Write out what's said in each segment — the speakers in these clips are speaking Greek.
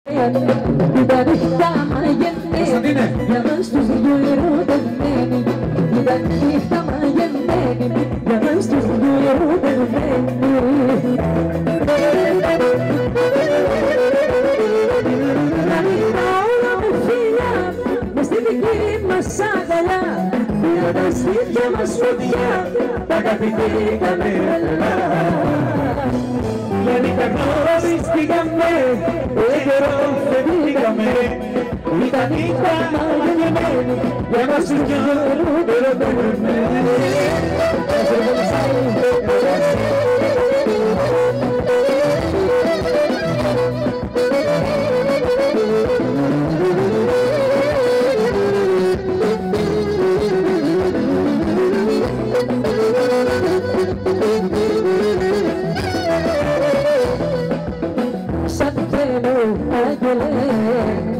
Ήταν νύχτα μαγεμένη, για μας τους δυο ερωτευμένοι. Ήταν νύχτα μαγεμένη, για μας τους δυο ερωτευμένοι. Τα νύχτα όλα με φίλια, μες στη δική μας αγκαλιά. Για τα σπίτια μας φωτιά, τα καθηκήκαμε καλά. Γιατί τα γνωριστήκαμε, καιρό φεύγαμε. Ήταν νύχτα μαγεμένη, για μας τους δυο ερωτευμένοι.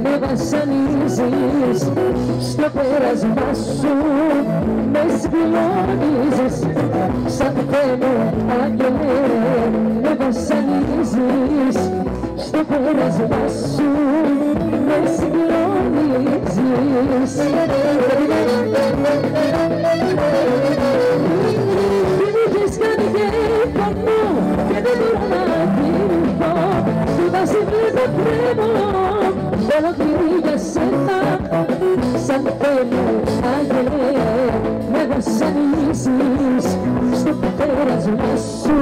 Με βασανίζεις, στο πέρασμα σου με συγχλονίζεις. Σαν θέλω άγγελε, με βασανίζεις, στο πέρασμα σου με συγχλονίζεις. Τι μου έχεις κάνει και πονώ και δεν μπορώ να θυμηθώ. Στη βάση βλέπω τρέμω, ολόκληρη για σένα. Σαν θέλω άγγελε, με βασανίζεις, στο πέρασμα σου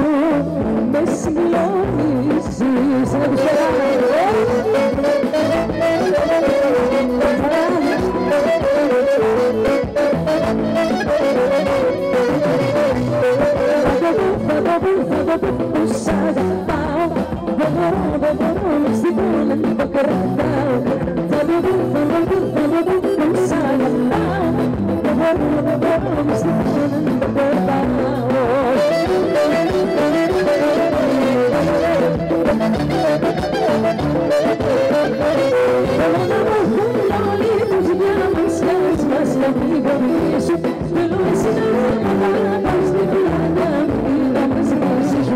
με συγχλονίζεις. Σ' αγαπάω, δεν μπορώ να σηκώ να μην το κρατάω. Θα το δω, σ' αγαπάω, δεν μπορώ να σηκώ να μην το κρατάω. Θέλω να μάθουν όλοι τους για μας, μας να μην γονίσουν. Θέλω εσύ να πας στη πλάτα μου, να μας ζήσεις.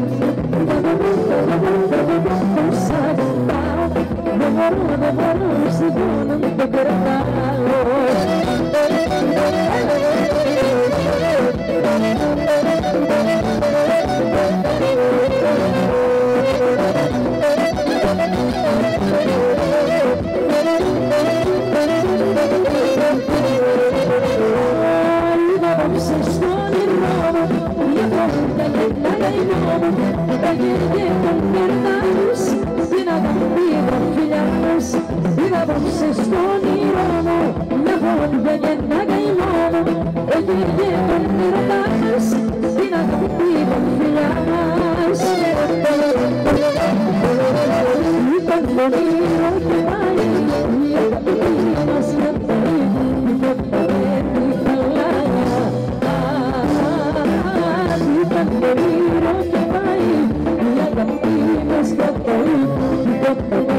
Σ' αγαπάω, δεν μπορώ να σηκώ να μην το κρατάω. Τα γύρια των περνάς, την αγάπη των φιλιάς. Είδα απόψε στον όνειρό μου, μια βόλτα και ένα καημό μου. Τα γύρια των περνάς, την αγάπη των φιλιάς. Ήταν όνειρο και πάει, η αγάπη μας κατάει, η φωταμένη χαλάγια. Ήταν όνειρο και πάει, η αγάπη μας κατάει, η φωταμένη